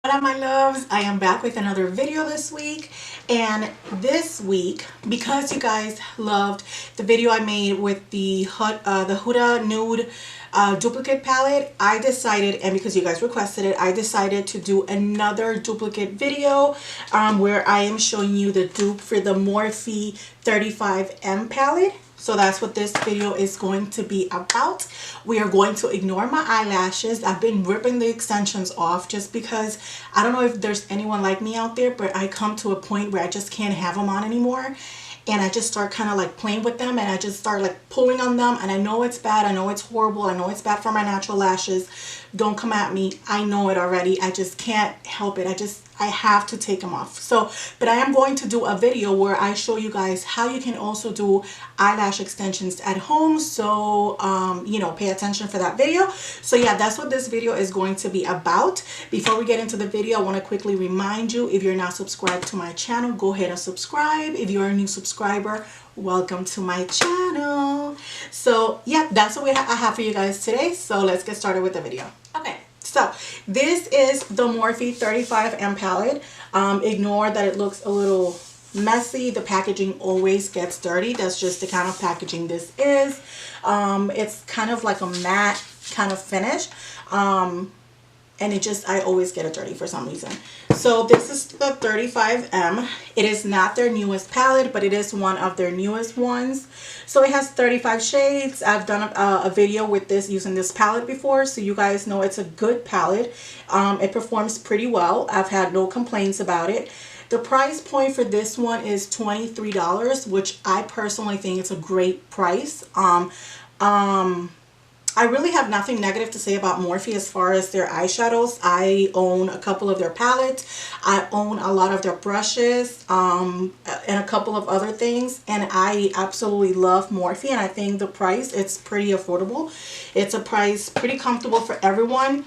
Hola my loves, I am back with another video this week, and this week, because you guys loved the video I made with the Huda Nude duplicate palette, I decided, and because you guys requested it, I decided to do another duplicate video where I am showing you the dupe for the Morphe 35M palette. So that's what this video is going to be about. We are going to ignore my eyelashes. I've been ripping the extensions off just because I don't know if there's anyone like me out there, but I come to a point where I just can't have them on anymore. And I just start kind of like playing with them, and I just start like pulling on them, and I know it's bad, I know it's horrible, I know it's bad for my natural lashes. Don't come at me, I know it already. I just can't help it. I have to take them off. So, but I am going to do a video where I show you guys how you can also do eyelash extensions at home. So, you know, pay attention for that video. So yeah, that's what this video is going to be about. Before we get into the video, I want to quickly remind you, if you're not subscribed to my channel, go ahead and subscribe. If you're a new subscriber, welcome to my channel. So yeah, that's what I have for you guys today. So let's get started with the video. Okay. So this is the Morphe 35M palette. Ignore that it looks a little messy. The packaging always gets dirty. That's just the kind of packaging this is. It's kind of like a matte kind of finish. And I always get it dirty for some reason. So this is the 35M. It is not their newest palette, but it is one of their newest ones. So it has 35 shades. I've done a video with this using this palette before, so you guys know it's a good palette. It performs pretty well. I've had no complaints about it. The price point for this one is $23, which I personally think is a great price. I really have nothing negative to say about Morphe as far as their eyeshadows. I own a couple of their palettes. I own a lot of their brushes and a couple of other things. And I absolutely love Morphe. And I think the price, it's pretty affordable. It's a price pretty comfortable for everyone.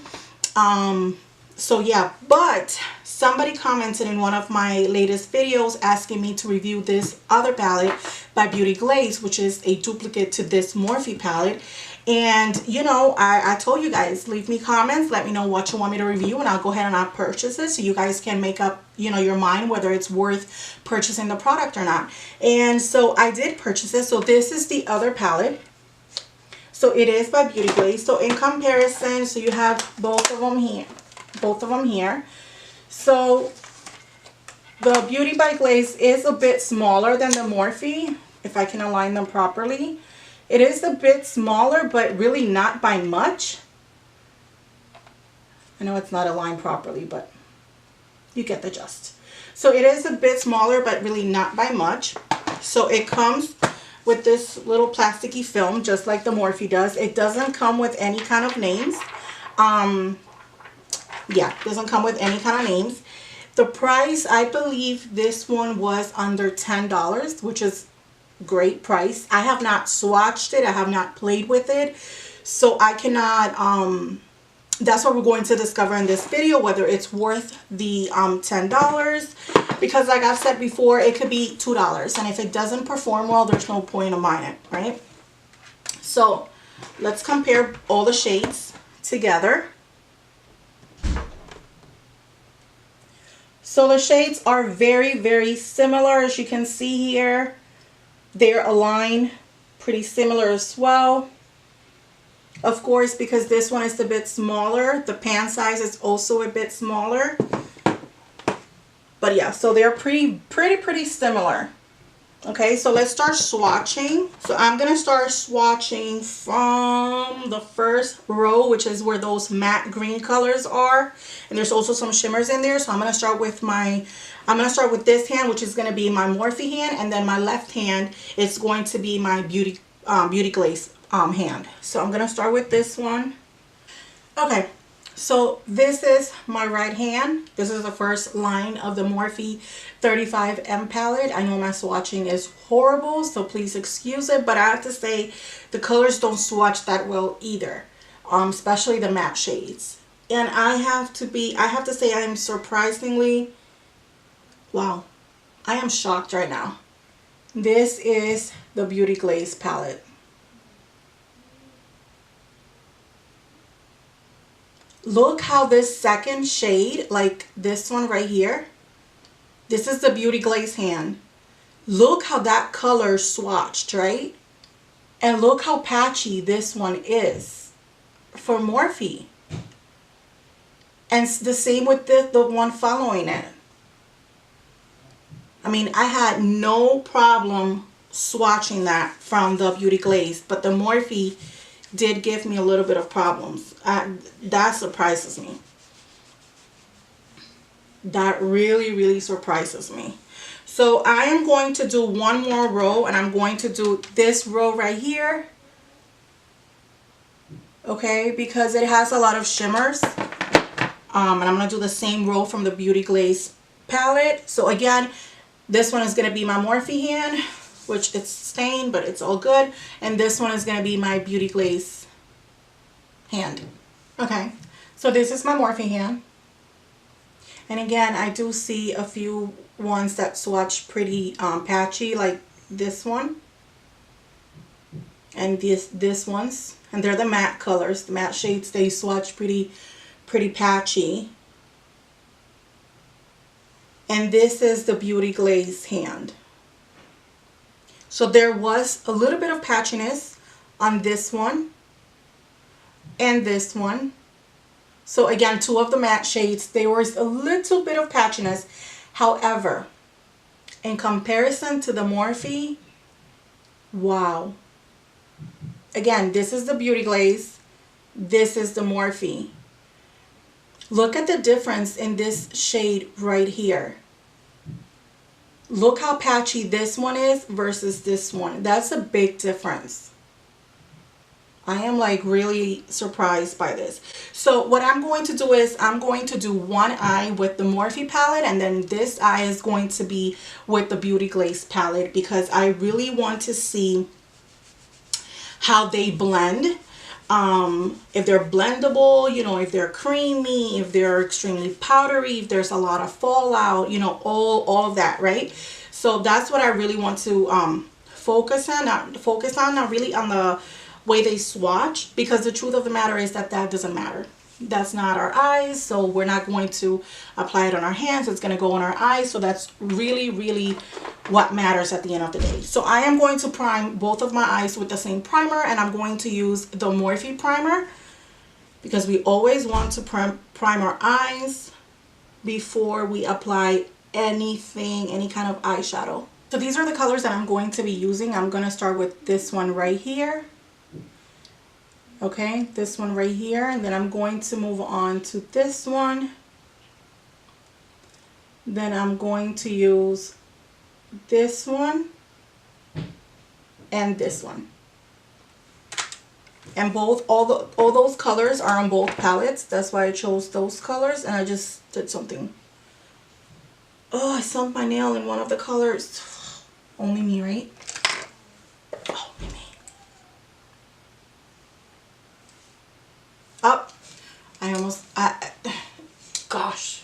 So yeah, but somebody commented in one of my latest videos asking me to review this other palette by Beauty Glaze, which is a duplicate to this Morphe palette. And you know, I told you guys, leave me comments, let me know what you want me to review, and I'll go ahead and I'll purchase it so you guys can make up, you know, your mind whether it's worth purchasing the product or not. And so I did purchase it. So this is the other palette. So it is by Beauty Glaze. So in comparison, so you have both of them here. So the Beauty by Glaze is a bit smaller than the Morphe, if I can align them properly. It is a bit smaller, but really not by much. I know it's not aligned properly, but you get the gist. So it is a bit smaller, but really not by much. So it comes with this little plasticky film, just like the Morphe does. It doesn't come with any kind of names. Yeah, doesn't come with any kind of names. The price, I believe this one was under $10, which is great price. I have not swatched it. I have not played with it. So I cannot, that's what we're going to discover in this video, whether it's worth the $10. Because like I've said before, it could be $2. And if it doesn't perform well, there's no point in buying it, right? So let's compare all the shades together. So the shades are very, very similar, as you can see here. They're aligned pretty similar as well. Of course, because this one is a bit smaller, the pan size is also a bit smaller. But yeah, so they're pretty similar. Okay, so let's start swatching. So I'm going to start swatching from the first row, which is where those matte green colors are. And there's also some shimmers in there. So I'm going to start with this hand, which is going to be my Morphe hand. And then my left hand is going to be my Beauty Glaze hand. So I'm going to start with this one. Okay. So this is my right hand. This is the first line of the Morphe 35M palette. I know my swatching is horrible, so please excuse it, but I have to say the colors don't swatch that well either, especially the matte shades. And I have to say I am surprisingly, wow, I am shocked right now. This is the Beauty Glaze palette. Look how this second shade, like this one right here, this is the Beauty Glaze hand. Look how that color swatched, right? And look how patchy this one is for Morphe. And it's the same with the one following it. I mean, I had no problem swatching that from the Beauty Glaze, but the Morphe did give me a little bit of problems. That surprises me. That really, really surprises me. So I am going to do one more row, and I'm going to do this row right here. Okay, because it has a lot of shimmers. And I'm going to do the same row from the Beauty Glaze palette. So again, this one is going to be my Morphe hand, which it's stained, but it's all good. And this one is going to be my Beauty Glaze hand. Okay, so this is my Morphe hand. And again, I do see a few ones that swatch pretty patchy, like this one. And this ones. And they're the matte colors, the matte shades. They swatch pretty patchy. And this is the Beauty Glaze hand. So there was a little bit of patchiness on this one and this one. So again, two of the matte shades, there was a little bit of patchiness. However, in comparison to the Morphe, wow. Again, this is the Beauty Glaze. This is the Morphe. Look at the difference in this shade right here. Look how patchy this one is versus this one. That's a big difference. I am like really surprised by this. So what I'm going to do is I'm going to do one eye with the Morphe palette, and then this eye is going to be with the Beauty Glaze palette, because I really want to see how they blend. If they're blendable, you know, if they're creamy, if they're extremely powdery, if there's a lot of fallout, you know, all of that, right? So that's what I really want to focus on, not really on the way they swatch, because the truth of the matter is that doesn't matter. That's not our eyes, so we're not going to apply it on our hands. It's going to go on our eyes. So that's really what matters at the end of the day. So I am going to prime both of my eyes with the same primer, and I'm going to use the Morphe primer, because we always want to prime our eyes before we apply anything, any kind of eyeshadow. So these are the colors that I'm going to be using. I'm going to start with this one right here. Okay, this one right here, and then I'm going to move on to this one. Then I'm going to use this one and this one. And all those colors are on both palettes. That's why I chose those colors, and I just did something. Oh, I sunk my nail in one of the colors. Only me, right? Oh, me. Up. Gosh,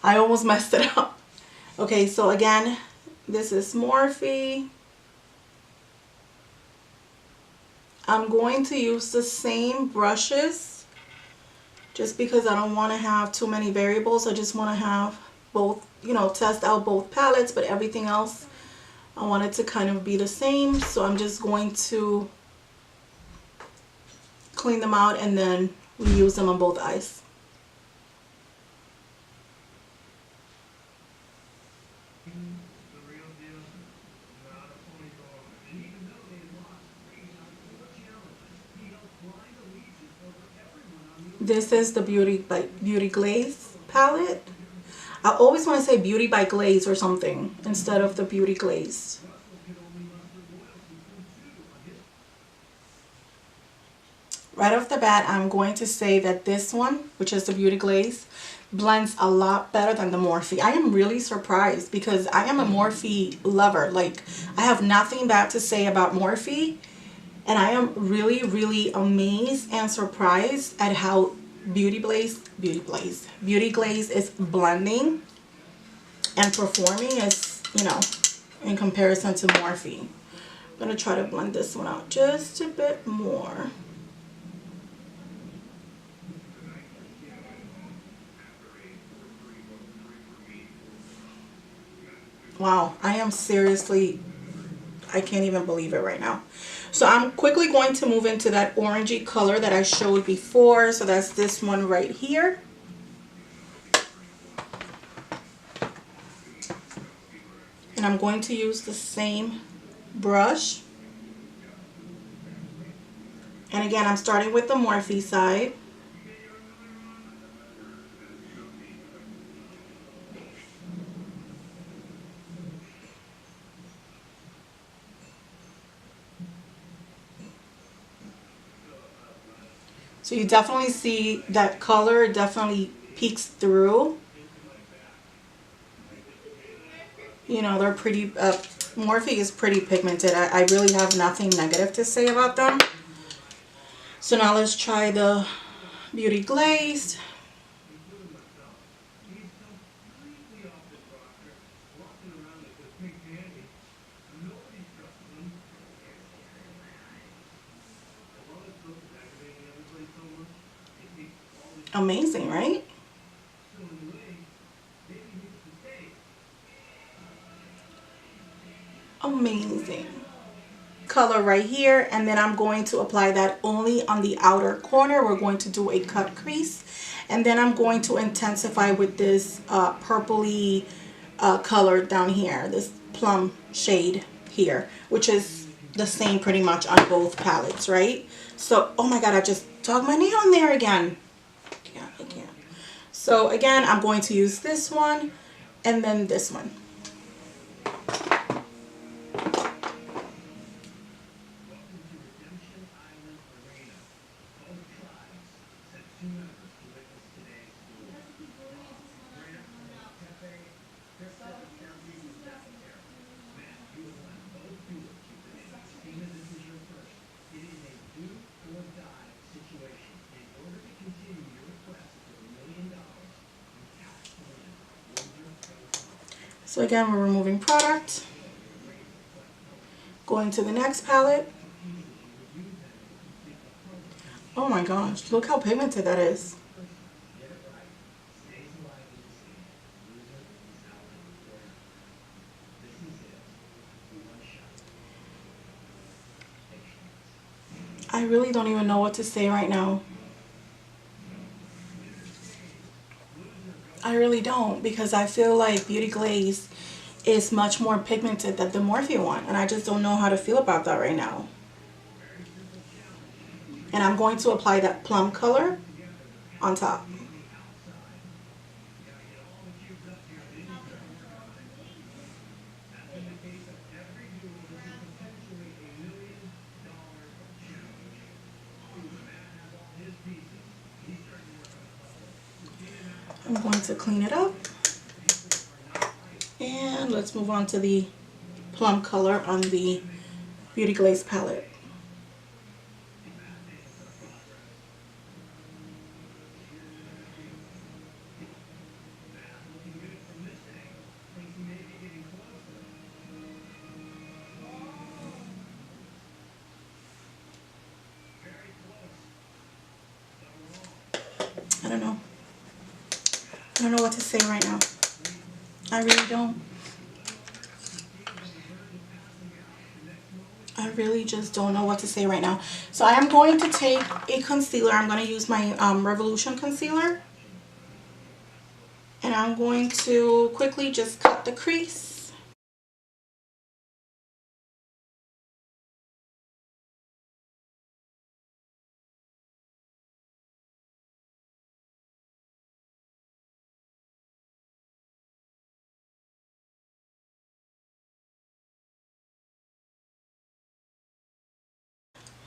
I almost messed it up. Okay, so again, this is Morphe. I'm going to use the same brushes just because I don't want to have too many variables. I just want to have both, you know, test out both palettes, but everything else I want it to kind of be the same. So I'm just going to clean them out and then reuse them on both eyes. This is the Beauty Glaze palette. I always want to say Beauty by Glaze or something instead of the Beauty Glaze. Right off the bat, I'm going to say that this one, which is the Beauty Glaze, blends a lot better than the Morphe. I am really surprised because I am a Morphe lover. Like, I have nothing bad to say about Morphe. And I am really amazed and surprised at how Beauty Glaze is blending and performing, as you know, in comparison to Morphe. I'm gonna try to blend this one out just a bit more. Wow, I am seriously, I can't even believe it right now. So I'm quickly going to move into that orangey color that I showed before. So that's this one right here. And I'm going to use the same brush. And again, I'm starting with the Morphe side. So you definitely see that color definitely peeks through. You know, they're pretty, Morphe is pretty pigmented. I really have nothing negative to say about them. So now let's try the Beauty Glaze. Amazing, right? Amazing color right here. And then I'm going to apply that only on the outer corner. We're going to do a cut crease, and then I'm going to intensify with this purpley color down here, this plum shade here, which is the same pretty much on both palettes, right? So, oh my god, I just dug my nail in there again. I can't. So again, I'm going to use this one and then this one. So again, we're removing product. Going to the next palette. Oh my gosh, look how pigmented that is. I really don't even know what to say right now. I really don't, because I feel like Beauty Glaze is much more pigmented than the Morphe one, and I just don't know how to feel about that right now. And I'm going to apply that plum color on top. I'm going to clean it up. And let's move on to the plum color on the Beauty Glaze palette. I don't know. I don't know what to say right now. I really don't. I really just don't know what to say right now. So I am going to take a concealer. I'm going to use my Revolution concealer. And I'm going to quickly just cut the crease.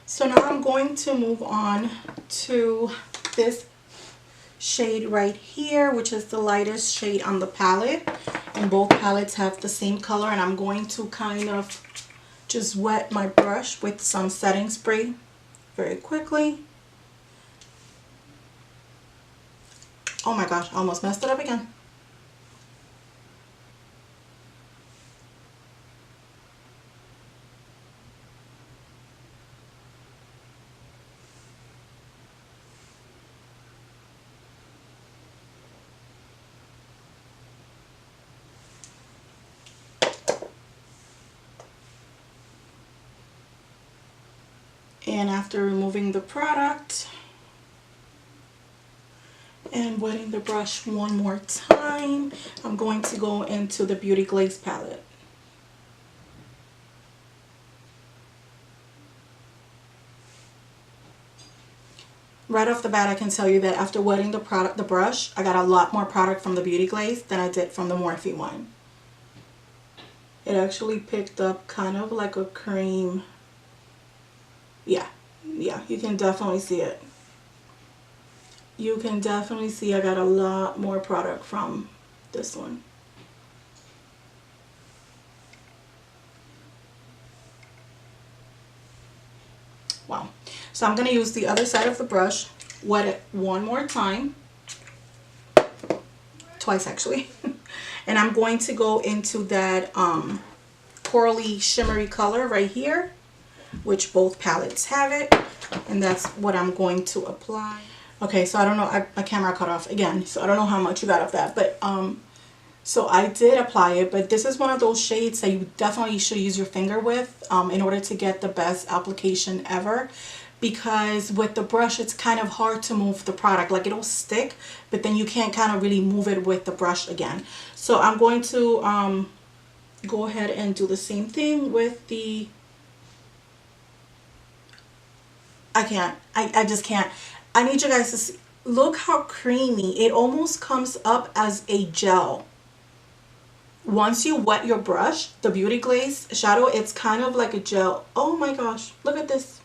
So now I'm going to move on to this shade right here, which is the lightest shade on the palette, and both palettes have the same color. And I'm going to kind of just wet my brush with some setting spray very quickly. Oh my gosh, I almost messed it up again. And after removing the product and wetting the brush one more time, I'm going to go into the Beauty Glaze palette. Right off the bat, I can tell you that after wetting the brush, I got a lot more product from the Beauty Glaze than I did from the Morphe one. It actually picked up kind of like a cream. Yeah, you can definitely see it. You can definitely see I got a lot more product from this one. Wow. So I'm going to use the other side of the brush, wet it one more time, twice actually, and I'm going to go into that corally shimmery color right here, which both palettes have it, and that's what I'm going to apply. Okay, so I don't know, my camera cut off again, so I don't know how much you got of that, but so I did apply it, but this is one of those shades that you definitely should use your finger with in order to get the best application ever, because with the brush it's kind of hard to move the product. Like, it'll stick, but then you can't kind of really move it with the brush again. So I'm going to go ahead and do the same thing with the, I just can't. I need you guys to see, look how creamy. It almost comes up as a gel. Once you wet your brush, the Beauty Glaze shadow, it's kind of like a gel. Oh my gosh, look at this.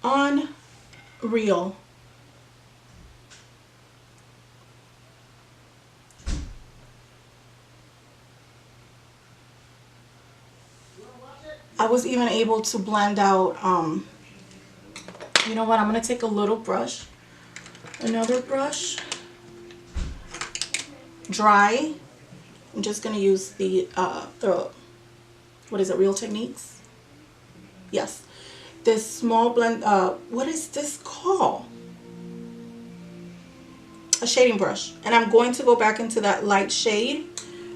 Unreal. I was even able to blend out, you know what, I'm going to take a little brush, another brush, dry. I'm just going to use the what is it, Real Techniques? Yes. This small blend, what is this called? A shading brush. And I'm going to go back into that light shade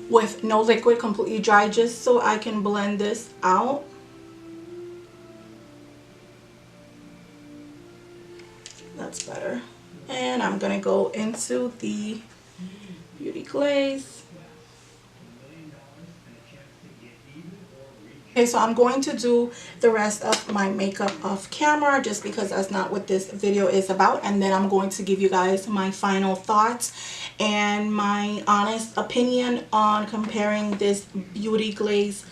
with no liquid, completely dry, just so I can blend this out. That's better. And I'm gonna go into the Beauty Glaze. Okay, so I'm going to do the rest of my makeup off camera just because that's not what this video is about, and then I'm going to give you guys my final thoughts and my honest opinion on comparing this Beauty Glaze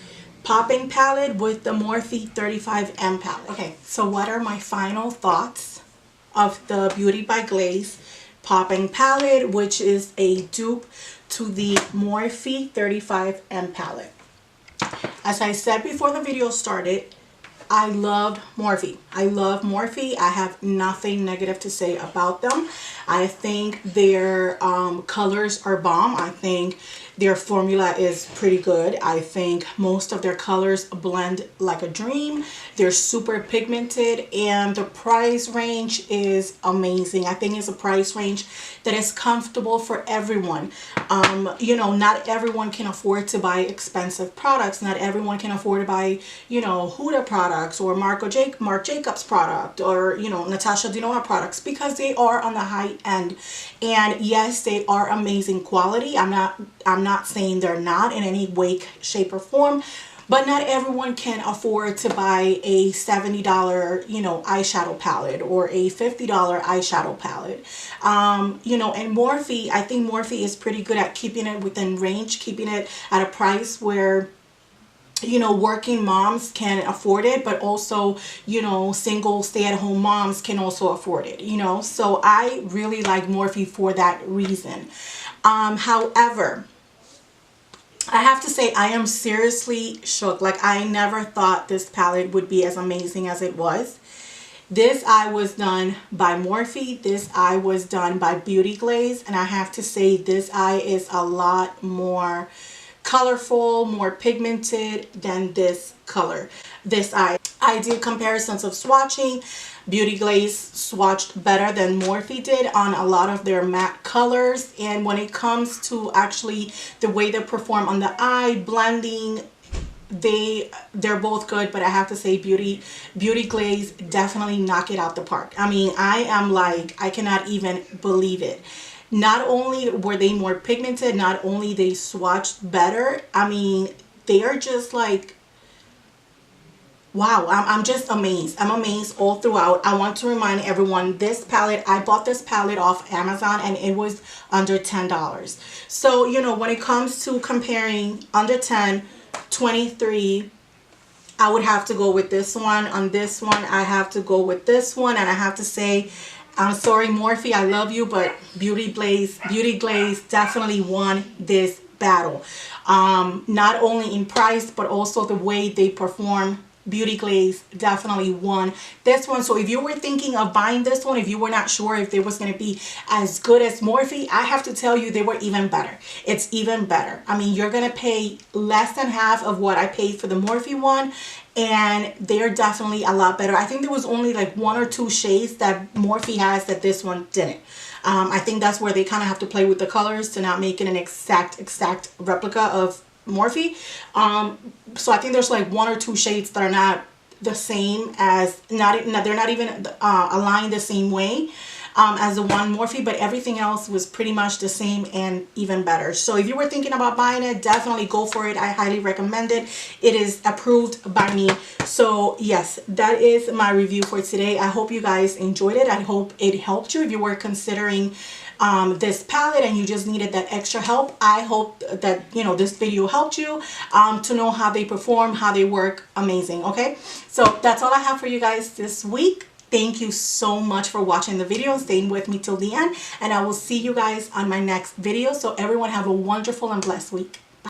popping palette with the Morphe 35M palette. Okay, so what are my final thoughts of the Beauty by Glaze popping palette, which is a dupe to the Morphe 35M palette? As I said before the video started, I loved Morphe. I love Morphe. I have nothing negative to say about them. I think their colors are bomb. I think their formula is pretty good. I think most of their colors blend like a dream. They're super pigmented, and the price range is amazing. I think it's a price range that is comfortable for everyone. You know, not everyone can afford to buy expensive products. Not everyone can afford to buy, you know, Huda products or Marc Jacobs product, or, you know, Natasha Denona products, because they are on the high end. And yes, they are amazing quality. I'm not saying they're not in any way, shape, or form, but not everyone can afford to buy a $70, you know, eyeshadow palette or a $50 eyeshadow palette. You know, and Morphe, I think Morphe is pretty good at keeping it within range, keeping it at a price where, you know, working moms can afford it, but also, you know, single stay-at-home moms can also afford it, you know. So I really like Morphe for that reason. However, I have to say I am seriously shook. Like, I never thought this palette would be as amazing as it was. This eye was done by Morphe. This eye was done by Beauty Glaze. And I have to say this eye is a lot more colorful, more pigmented than this color, this eye. I did comparisons of swatching. Beauty Glaze swatched better than Morphe did on a lot of their matte colors, and when it comes to actually the way they perform on the eye blending, they're both good, but I have to say Beauty Glaze definitely knock it out the park. I mean, I am like, I cannot even believe it. Not only were they more pigmented, not only they swatched better, I mean, they are just like, wow, I'm just amazed. I'm amazed all throughout. I want to remind everyone, this palette, I bought this palette off Amazon and it was under $10. So, you know, when it comes to comparing under 10, 23, I would have to go with this one. On this one, I have to go with this one. And I have to say, I'm sorry, Morphe, I love you, but Beauty Glaze definitely won this battle. Not only in price, but also the way they perform. Beauty Glaze definitely won this one. So if you were thinking of buying this one, if you were not sure if it was going to be as good as Morphe, I have to tell you they were even better. It's even better. I mean, you're going to pay less than half of what I paid for the Morphe one, and they're definitely a lot better. I think there was only like 1 or 2 shades that Morphe has that this one didn't. I think that's where they kind of have to play with the colors to not make it an exact replica of Morphe. So I think there's like 1 or 2 shades that are not the same as, they're not even aligned the same way as the one Morphe, but everything else was pretty much the same and even better. So if you were thinking about buying it, definitely go for it. I highly recommend it. It is approved by me. So yes, that is my review for today. I hope you guys enjoyed it. I hope it helped you if you were considering this palette and you just needed that extra help. I hope that, you know, this video helped you to know how they perform, how they work. Amazing. Okay, so that's all I have for you guys this week. Thank you so much for watching the video and staying with me till the end, and I will see you guys on my next video. So everyone have a wonderful and blessed week.